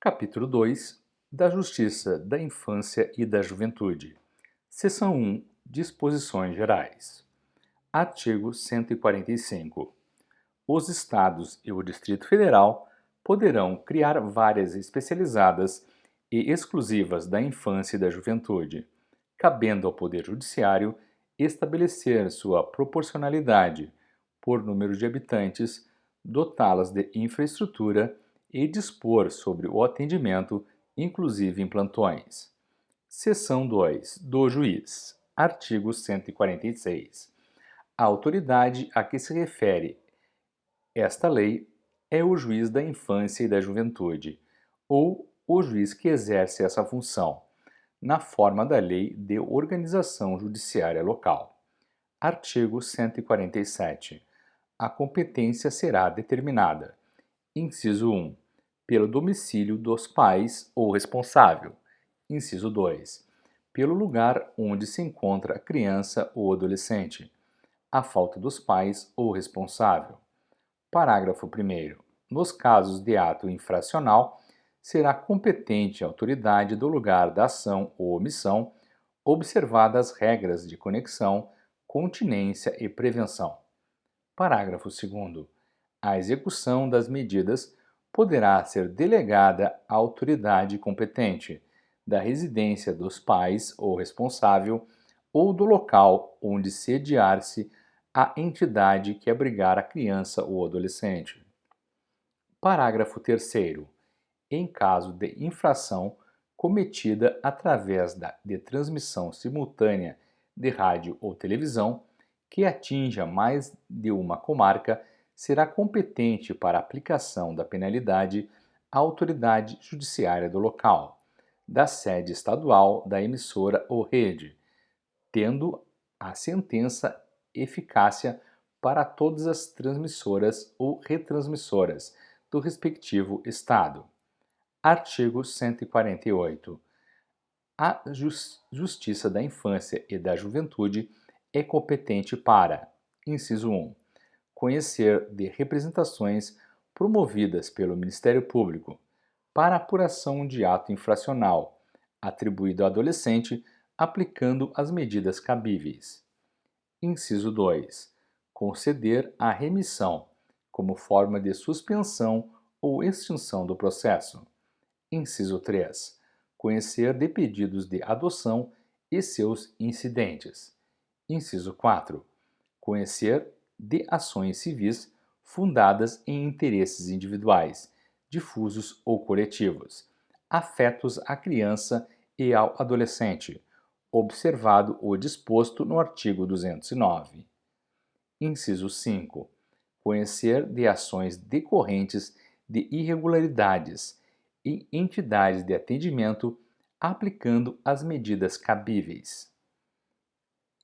Capítulo 2 da Justiça da Infância e da Juventude. Seção 1. Disposições Gerais. Artigo 145. Os Estados e o Distrito Federal poderão criar várias especializadas e exclusivas da infância e da juventude, cabendo ao Poder Judiciário estabelecer sua proporcionalidade por número de habitantes, dotá-las de infraestrutura e dispor sobre o atendimento, inclusive em plantões. Seção 2. Do juiz. Artigo 146. A autoridade a que se refere esta lei é o juiz da infância e da juventude, ou o juiz que exerce essa função, na forma da Lei de Organização Judiciária Local. Artigo 147. A competência será determinada. Inciso 1. Pelo domicílio dos pais ou responsável. Inciso 2. Pelo lugar onde se encontra a criança ou adolescente, a falta dos pais ou responsável. Parágrafo 1º. Nos casos de ato infracional, será competente a autoridade do lugar da ação ou omissão, observadas as regras de conexão, continência e prevenção. Parágrafo 2º. A execução das medidas poderá ser delegada à autoridade competente, da residência dos pais ou responsável, ou do local onde sediar-se a entidade que abrigar a criança ou adolescente. Parágrafo 3º. Em caso de infração cometida através de transmissão simultânea de rádio ou televisão, que atinja mais de uma comarca, será competente para a aplicação da penalidade a autoridade judiciária do local, da sede estadual da emissora ou rede, tendo a sentença eficácia para todas as transmissoras ou retransmissoras do respectivo estado. Artigo 148. A Justiça da Infância e da Juventude é competente para: inciso 1. Conhecer de representações promovidas pelo Ministério Público para apuração de ato infracional atribuído ao adolescente, aplicando as medidas cabíveis. Inciso 2. Conceder a remissão, como forma de suspensão ou extinção do processo. Inciso 3. Conhecer de pedidos de adoção e seus incidentes. Inciso 4. Conhecer de ações civis fundadas em interesses individuais, difusos ou coletivos, afetos à criança e ao adolescente, observado o disposto no artigo 209. Inciso 5. Conhecer de ações decorrentes de irregularidades em entidades de atendimento, aplicando as medidas cabíveis.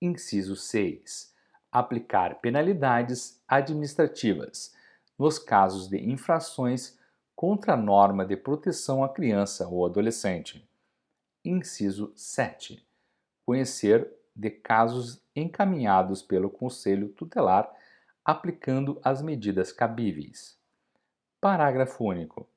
Inciso 6. Aplicar penalidades administrativas nos casos de infrações contra a norma de proteção à criança ou adolescente. Inciso 7. Conhecer de casos encaminhados pelo Conselho Tutelar, aplicando as medidas cabíveis. Parágrafo único.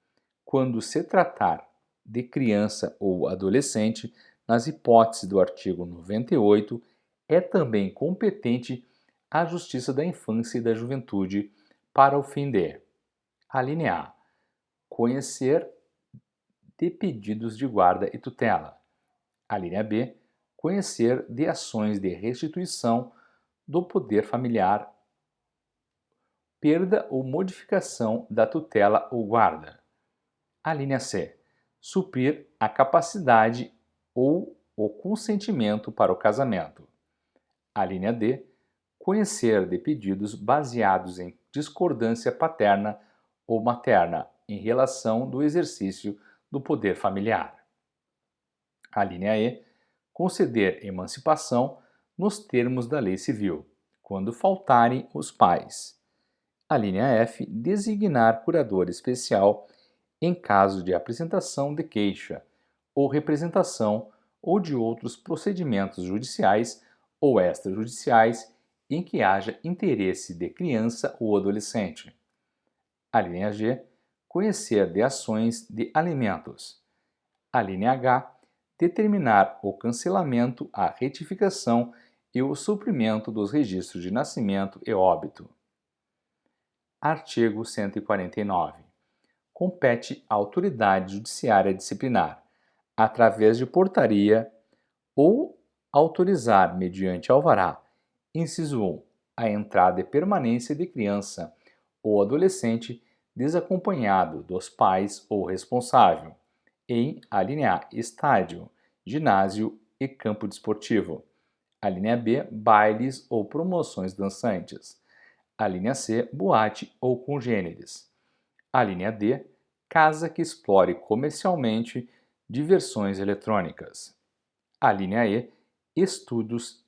Quando se tratar de criança ou adolescente, nas hipóteses do artigo 98, é também competente a Justiça da Infância e da Juventude para o fim de: alínea A. Conhecer de pedidos de guarda e tutela. Alínea B. Conhecer de ações de restituição do poder familiar, perda ou modificação da tutela ou guarda. Alínea C. Suprir a capacidade ou o consentimento para o casamento. Alínea D. Conhecer de pedidos baseados em discordância paterna ou materna em relação do exercício do poder familiar. Alínea E. Conceder emancipação nos termos da lei civil, quando faltarem os pais. Alínea F. Designar curador especial em caso de apresentação de queixa ou representação ou de outros procedimentos judiciais ou extrajudiciais em que haja interesse de criança ou adolescente. Alínea G. conhecer de ações de alimentos. A linha H, determinar o cancelamento, a retificação e o suprimento dos registros de nascimento e óbito. Artigo 149. Compete à autoridade judiciária disciplinar, através de portaria ou autorizar mediante alvará, inciso 1, a entrada e permanência de criança ou adolescente desacompanhado dos pais ou responsável em a linha A, estádio, ginásio e campo desportivo. A linha B, bailes ou promoções dançantes. A linha C, boate ou congêneres. A linha D, casa que explore comercialmente diversões eletrônicas. A linha E, estúdios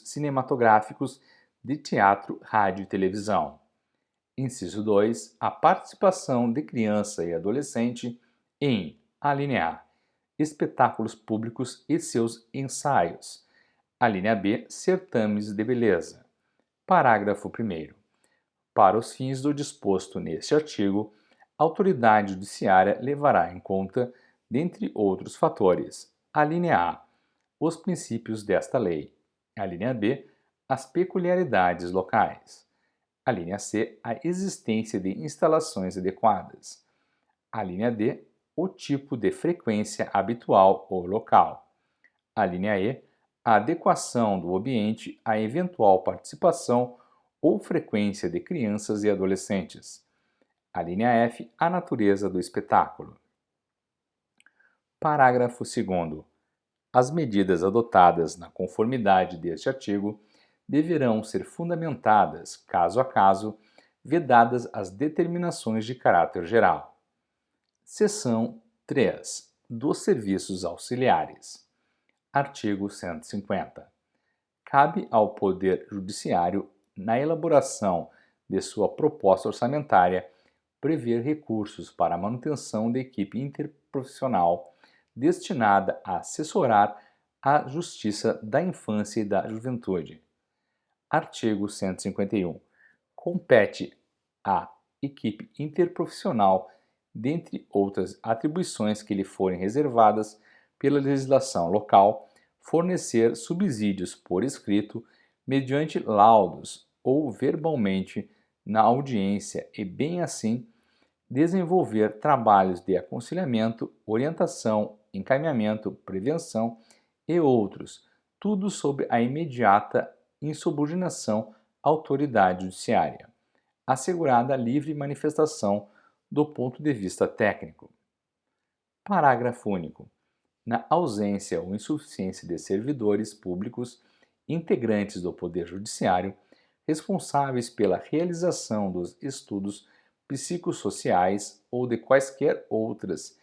cinematográficos de teatro, rádio e televisão. Inciso 2, a participação de criança e adolescente em a linha A, espetáculos públicos e seus ensaios. A linha B, certames de beleza. Parágrafo 1º. Para os fins do disposto neste artigo, a autoridade judiciária levará em conta, dentre outros fatores, a linha A, os princípios desta lei. A linha B, as peculiaridades locais. A linha C, a existência de instalações adequadas. A linha D, o tipo de frequência habitual ou local. A linha E, a adequação do ambiente à eventual participação ou frequência de crianças e adolescentes. A linha F, a natureza do espetáculo. Parágrafo 2º. As medidas adotadas na conformidade deste artigo deverão ser fundamentadas, caso a caso, vedadas as determinações de caráter geral. Seção 3. Dos serviços auxiliares. Artigo 150. Cabe ao Poder Judiciário, na elaboração de sua proposta orçamentária, prever recursos para a manutenção da equipe interprofissional destinada a assessorar a Justiça da Infância e da Juventude. Artigo 151. Compete à equipe interprofissional, dentre outras atribuições que lhe forem reservadas pela legislação local, fornecer subsídios por escrito, mediante laudos ou verbalmente na audiência e, bem assim, desenvolver trabalhos de aconselhamento, orientação, encaminhamento, prevenção e outros, tudo sob a imediata insubordinação à autoridade judiciária, assegurada a livre manifestação do ponto de vista técnico. Parágrafo único. Na ausência ou insuficiência de servidores públicos integrantes do Poder Judiciário, responsáveis pela realização dos estudos psicossociais ou de quaisquer outras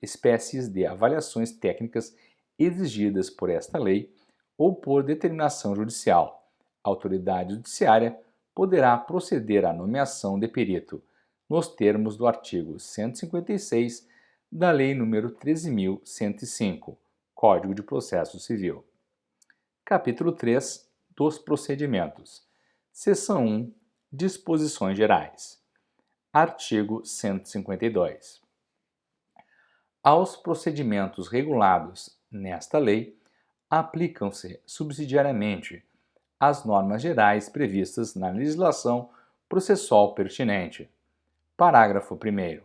espécies de avaliações técnicas exigidas por esta lei ou por determinação judicial, a autoridade judiciária poderá proceder à nomeação de perito, nos termos do artigo 156 da Lei nº 13.105, Código de Processo Civil. Capítulo 3 dos Procedimentos. Seção 1. Disposições Gerais. Artigo 152. Aos procedimentos regulados nesta lei, aplicam-se subsidiariamente as normas gerais previstas na legislação processual pertinente. Parágrafo 1º.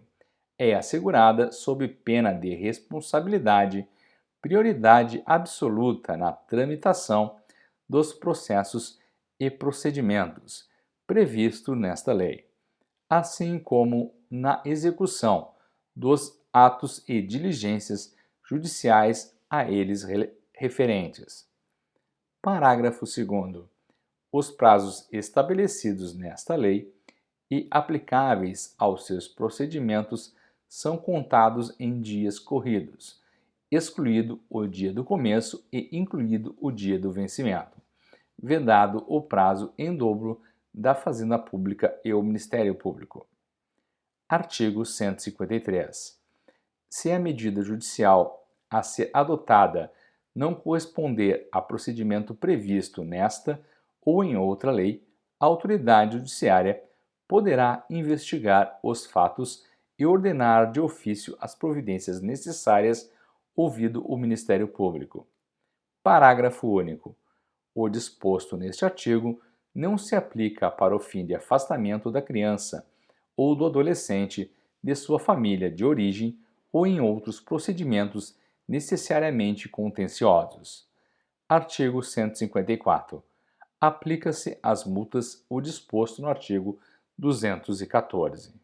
É assegurada, sob pena de responsabilidade, prioridade absoluta na tramitação dos processos e procedimentos previsto nesta lei, assim como na execução dos atos e diligências judiciais a eles referentes. Parágrafo 2º. Os prazos estabelecidos nesta lei e aplicáveis aos seus procedimentos são contados em dias corridos, excluído o dia do começo e incluído o dia do vencimento, vedado o prazo em dobro da Fazenda Pública e o Ministério Público. Artigo 153. Se a medida judicial a ser adotada não corresponder a procedimento previsto nesta ou em outra lei, a autoridade judiciária poderá investigar os fatos e ordenar de ofício as providências necessárias, ouvido o Ministério Público. Parágrafo único. O disposto neste artigo não se aplica para o fim de afastamento da criança ou do adolescente de sua família de origem ou em outros procedimentos necessariamente contenciosos. Artigo 154. Aplica-se às multas o disposto no artigo 214.